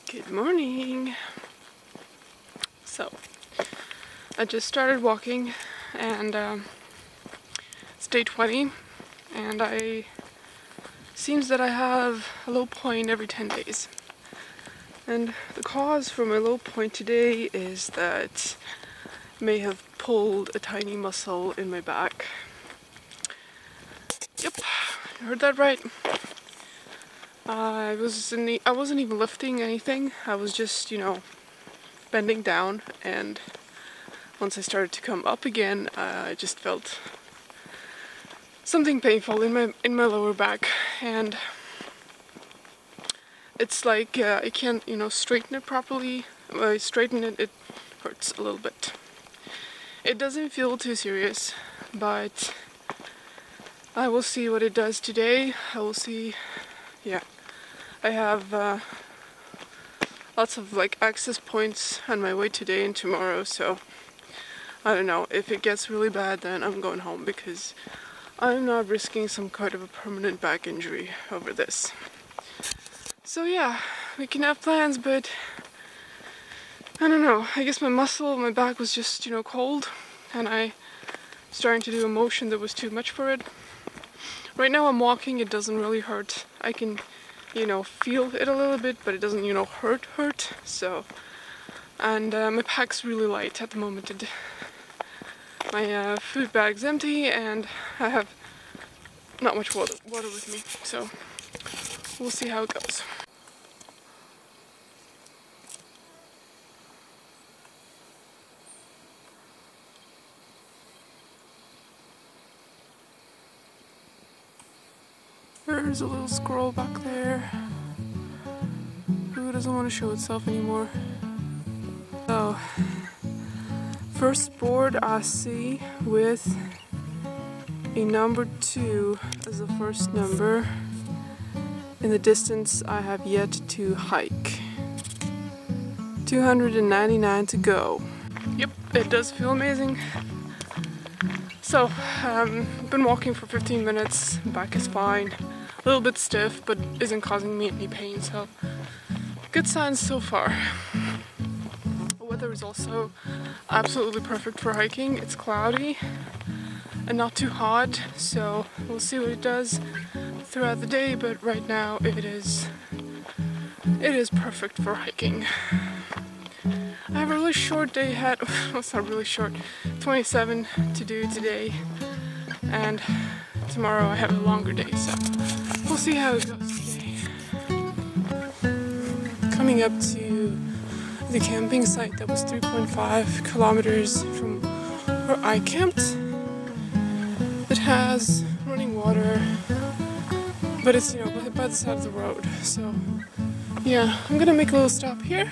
Good morning. So, I just started walking and it's day 20 and seems that I have a low point every 10 days. And the cause for my low point today is that I may have pulled a tiny muscle in my back. Yep, you heard that right. I wasn't even lifting anything. I was just, bending down, and once I started to come up again, I just felt something painful in my lower back, and it's like I can't, straighten it properly. When I straighten it, it hurts a little bit. It doesn't feel too serious, but I will see what it does today. I will see. Yeah, I have lots of access points on my way today and tomorrow, so I don't know. If it gets really bad, then I'm going home because I'm not risking some kind of a permanent back injury over this. So yeah, we can have plans, but I don't know. I guess my back was just, cold, and I starting to do a motion that was too much for it. Right now I'm walking, it doesn't really hurt. I can, feel it a little bit, but it doesn't, hurt. So, and my pack's really light at the moment. My food bag's empty, and I have not much water with me. So, we'll see how it goes. There's a little squirrel back there who doesn't want to show itself anymore. So, first board I see with a number 2 as the first number. In the distance I have yet to hike. 299 to go. Yep, it does feel amazing. So, I've been walking for 15 minutes, back is fine. A little bit stiff, but isn't causing me any pain, so good signs so far. The weather is also absolutely perfect for hiking. It's cloudy and not too hot, so we'll see what it does throughout the day, but right now it is perfect for hiking. I have a really short day ahead. Well, it's not really short. 27 to do today, and tomorrow I have a longer day, so we'll see how it goes today. Coming up to the camping site that was 3.5 kilometers from where I camped. It has running water, but it's, by the side of the road. So yeah, I'm gonna make a little stop here.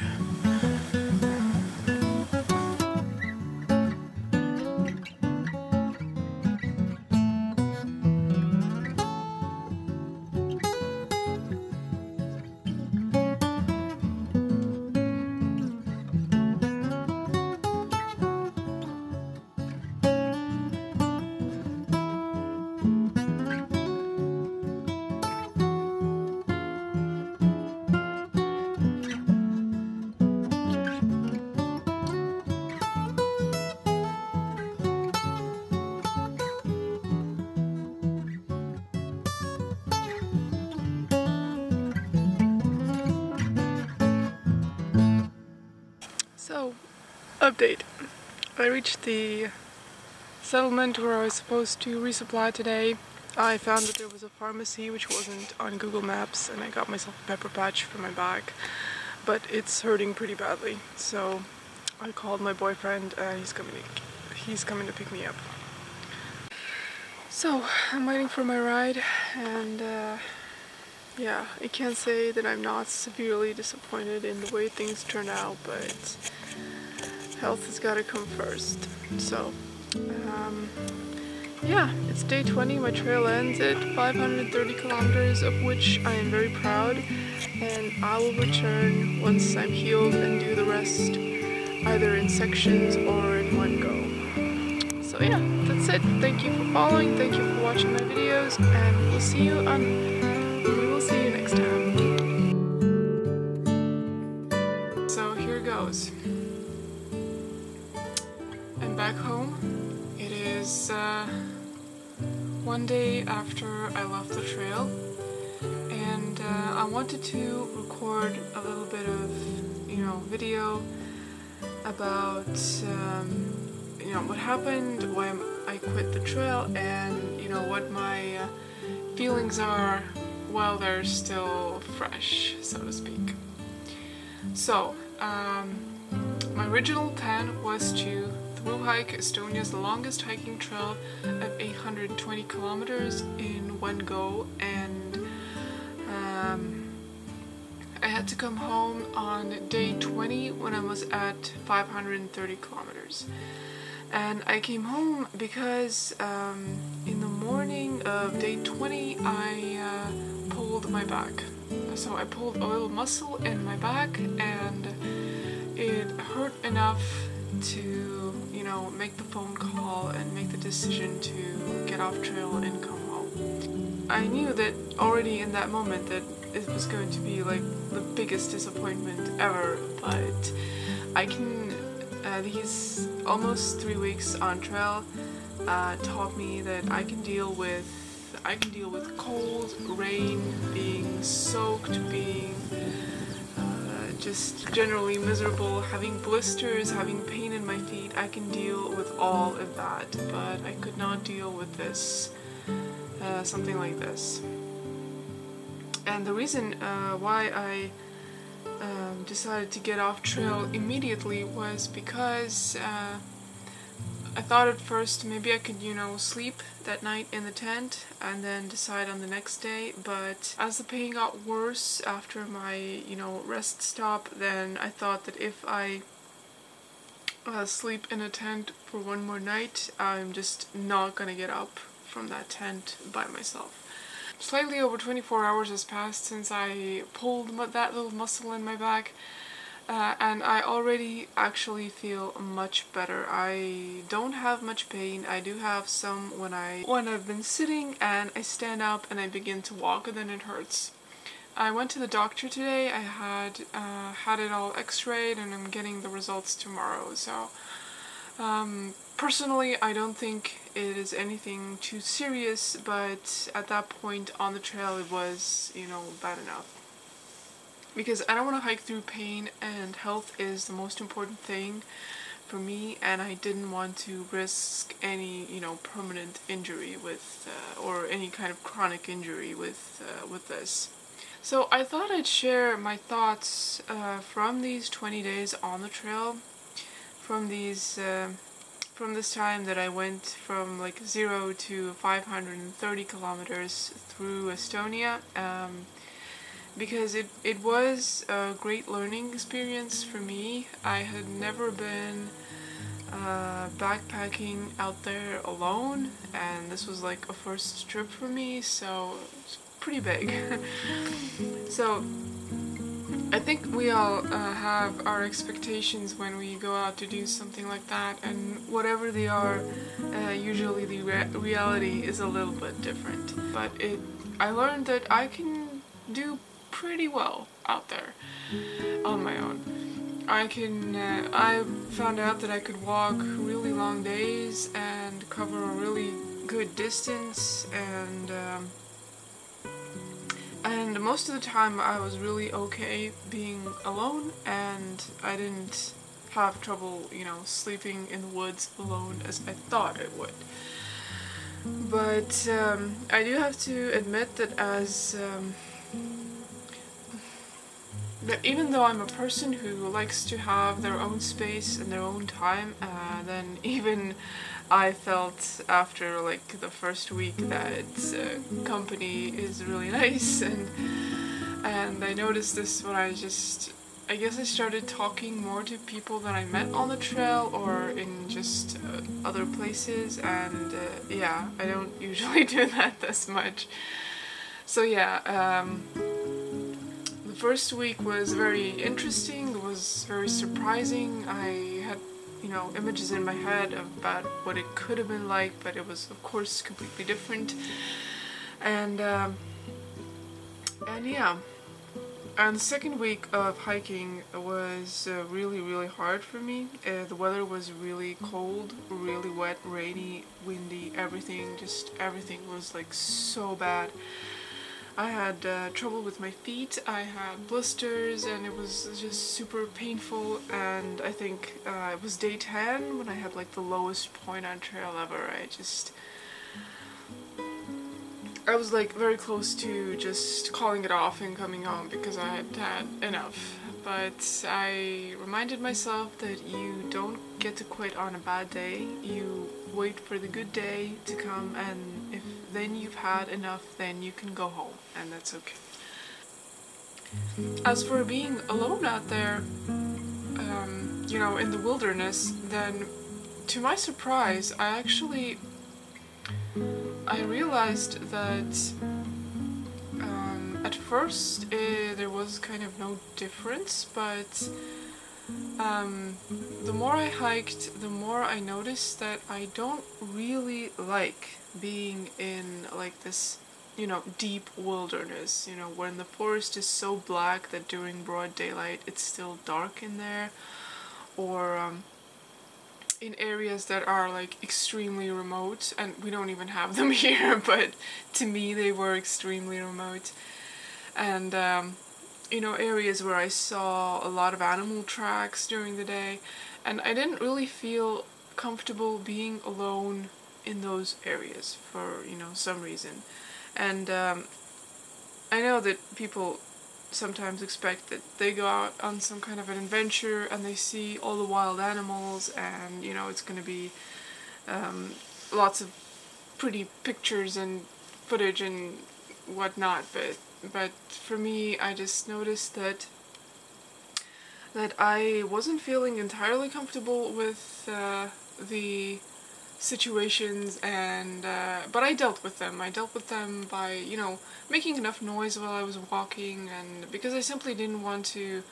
So, update. I reached the settlement where I was supposed to resupply today. I found that there was a pharmacy which wasn't on Google Maps, and I got myself a pepper patch for my back, but it's hurting pretty badly. So I called my boyfriend and he's coming to pick me up. So I'm waiting for my ride, and yeah, I can't say that I'm not severely disappointed in the way things turned out, but health has got to come first. So, yeah, it's day 20. My trail ends at 530 kilometers, of which I am very proud, and I will return once I'm healed and do the rest, either in sections or in one go. So yeah, that's it. Thank you for following, thank you for watching my videos, and we will see you next time. one day after I left the trail, and I wanted to record a little bit of, video about, what happened, why I quit the trail, and, what my feelings are while they're still fresh, so to speak. So, my original plan was to thru-hike Estonia's longest hiking trail of 820 kilometers in one go, and I had to come home on day 20 when I was at 530 kilometers. And I came home because in the morning of day 20 I pulled my back. So I pulled a little muscle in my back, and it hurt enough to, make the phone call and make the decision to get off trail and come home. I knew that already in that moment that it was going to be like the biggest disappointment ever, but I can, these almost 3 weeks on trail taught me that I can deal with cold, rain, being soaked, being just generally miserable, having blisters, having pain in my feet. I can deal with all of that, but I could not deal with this, something like this. And the reason why I decided to get off trail immediately was because I thought at first maybe I could, sleep that night in the tent and then decide on the next day, but as the pain got worse after my, rest stop, then I thought that if I sleep in a tent for one more night, I'm just not gonna get up from that tent by myself. Slightly over 24 hours has passed since I pulled that little muscle in my back, and I already actually feel much better. I don't have much pain. I do have some when I've been sitting and I stand up and I begin to walk, and then it hurts. I went to the doctor today. I had it all x-rayed, and I'm getting the results tomorrow. So personally, I don't think it is anything too serious, but at that point on the trail it was, bad enough. Because I don't want to hike through pain, and health is the most important thing for me, and I didn't want to risk any, permanent injury with, or any kind of chronic injury with this. So I thought I'd share my thoughts from these 20 days on the trail, from this time that I went from like 0 to 530 kilometers through Estonia, because it was a great learning experience for me. I had never been backpacking out there alone, and this was like a first trip for me, so it's pretty big. So I think we all have our expectations when we go out to do something like that, and whatever they are, usually the reality is a little bit different. But I learned that I can do pretty well out there on my own. I found out that I could walk really long days and cover a really good distance, and most of the time I was really okay being alone, and I didn't have trouble, sleeping in the woods alone as I thought I would. But I do have to admit that that even though I'm a person who likes to have their own space and their own time, then even I felt after like the first week that company is really nice, and I noticed this when I guess I started talking more to people that I met on the trail or in just other places, and yeah, I don't usually do that this much. So yeah, the first week was very interesting, it was very surprising. I had, images in my head about what it could have been like, but it was of course completely different. And yeah, And the second week of hiking was really hard for me. The weather was really cold, really wet, rainy, windy, everything was like so bad. I had trouble with my feet, I had blisters, and it was just super painful. And I think it was day 10 when I had like the lowest point on trail ever. I was like very close to just calling it off and coming home because I had had enough. But I reminded myself that you don't get to quit on a bad day. You wait for the good day to come, and if then you've had enough, then you can go home, and that's okay. As for being alone out there, you know, in the wilderness, then to my surprise, I realized that at first there was kind of no difference, but the more I hiked, the more I noticed that I don't really like being in like this, you know, deep wilderness, you know, when the forest is so black that during broad daylight it's still dark in there, or in areas that are like extremely remote, and we don't even have them here, but to me they were extremely remote. And you know, areas where I saw a lot of animal tracks during the day, and I didn't really feel comfortable being alone in those areas for, you know, some reason. And I know that people sometimes expect that they go out on some kind of an adventure and they see all the wild animals, and you know, it's going to be lots of pretty pictures and footage and whatnot, but for me, I just noticed that I wasn't feeling entirely comfortable with the situations, and but I dealt with them. I dealt with them by, you know, making enough noise while I was walking, and because I simply didn't want to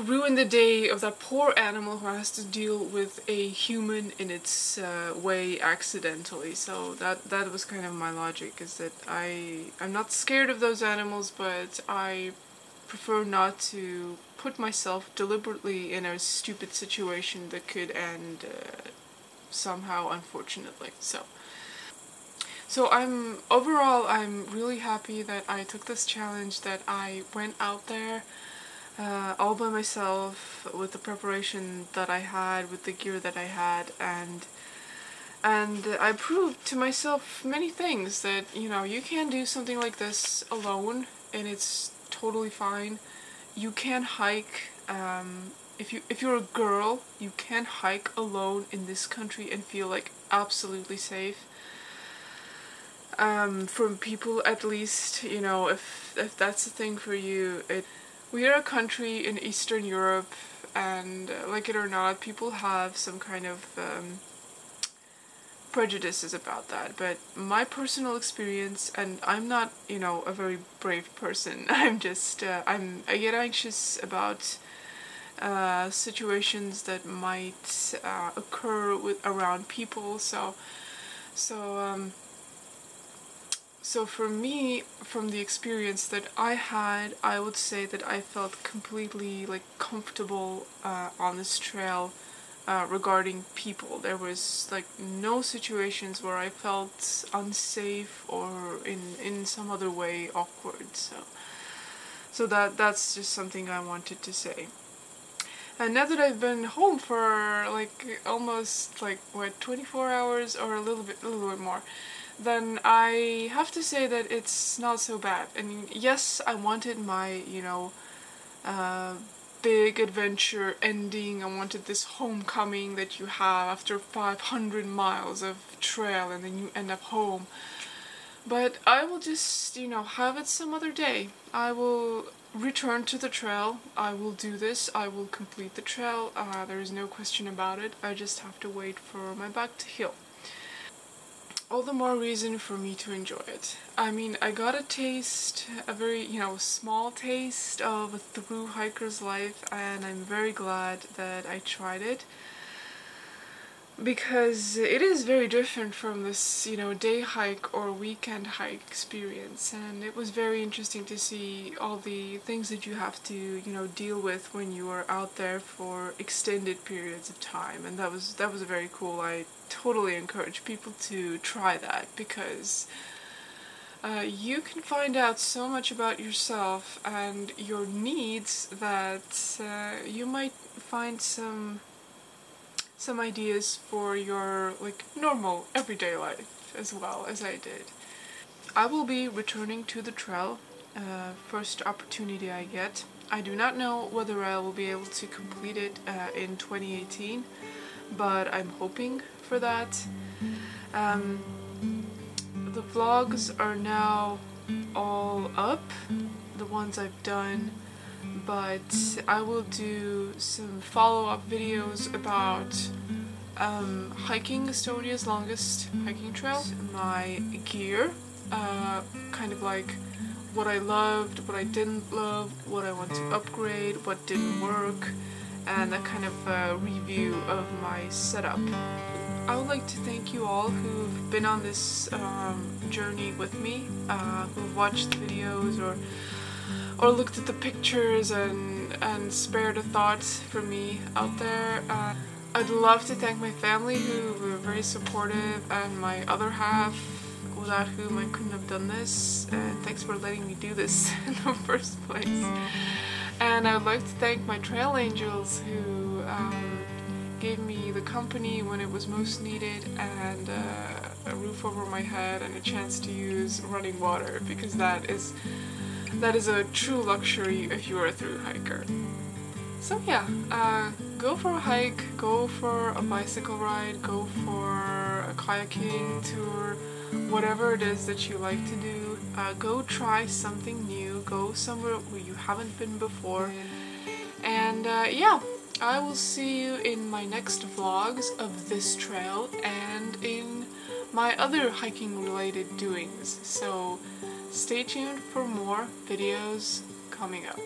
ruin the day of that poor animal who has to deal with a human in its way accidentally. So that was kind of my logic, is that I'm not scared of those animals, but I prefer not to put myself deliberately in a stupid situation that could end somehow, unfortunately. So overall I'm really happy that I took this challenge, that I went out there all by myself with the preparation that I had, with the gear that I had, and I proved to myself many things, that, you know, you can do something like this alone and it's totally fine. You can hike, if you're a girl, you can hike alone in this country and feel like absolutely safe. From people, at least, you know, if that's the thing for you. We are a country in Eastern Europe, and like it or not, people have some kind of prejudices about that. But my personal experience, and I'm not, you know, a very brave person. I'm just, I get anxious about situations that might occur around people. So for me, from the experience that I had, I would say that I felt completely like comfortable on this trail regarding people. There was like no situations where I felt unsafe or in some other way awkward. So that's just something I wanted to say. And now that I've been home for like almost like what, 24 hours or a little bit more, then I have to say that it's not so bad. I mean, yes, I wanted my, you know, big adventure ending. I wanted this homecoming that you have after 500 miles of trail and then you end up home. But I will just, you know, have it some other day. I will return to the trail. I will do this. I will complete the trail. There is no question about it. I just have to wait for my back to heal. All the more reason for me to enjoy it. I mean, I got a taste, a very, you know, small taste of a through hiker's life, and I'm very glad that I tried it. because it is very different from this, day hike or weekend hike experience, and it was very interesting to see all the things that you have to, deal with when you are out there for extended periods of time, and that was very cool. I totally encourage people to try that because you can find out so much about yourself and your needs that you might find some ideas for your normal everyday life as well as I did. I will be returning to the trail first opportunity I get. I do not know whether I will be able to complete it in 2018, but I'm hoping for that. Um, the vlogs are now all up, the ones I've done, but I will do some follow-up videos about hiking Estonia's longest hiking trail, my gear, kind of like what I loved, what I didn't love, what I want to upgrade, what didn't work, and a kind of review of my setup. I would like to thank you all who've been on this journey with me, who've watched the videos or looked at the pictures and spared a thought for me out there. I'd love to thank my family who were very supportive, and my other half, without whom I couldn't have done this, and thanks for letting me do this in the first place. And I would like to thank my trail angels who gave me the company when it was most needed, and a roof over my head and a chance to use running water, because that is a true luxury if you are a thru hiker. So yeah, go for a hike, go for a bicycle ride, go for a kayaking tour, whatever it is that you like to do. Go try something new, go somewhere where you haven't been before. And yeah, I will see you in my next vlogs of this trail and in my other hiking related doings. So stay tuned for more videos coming up.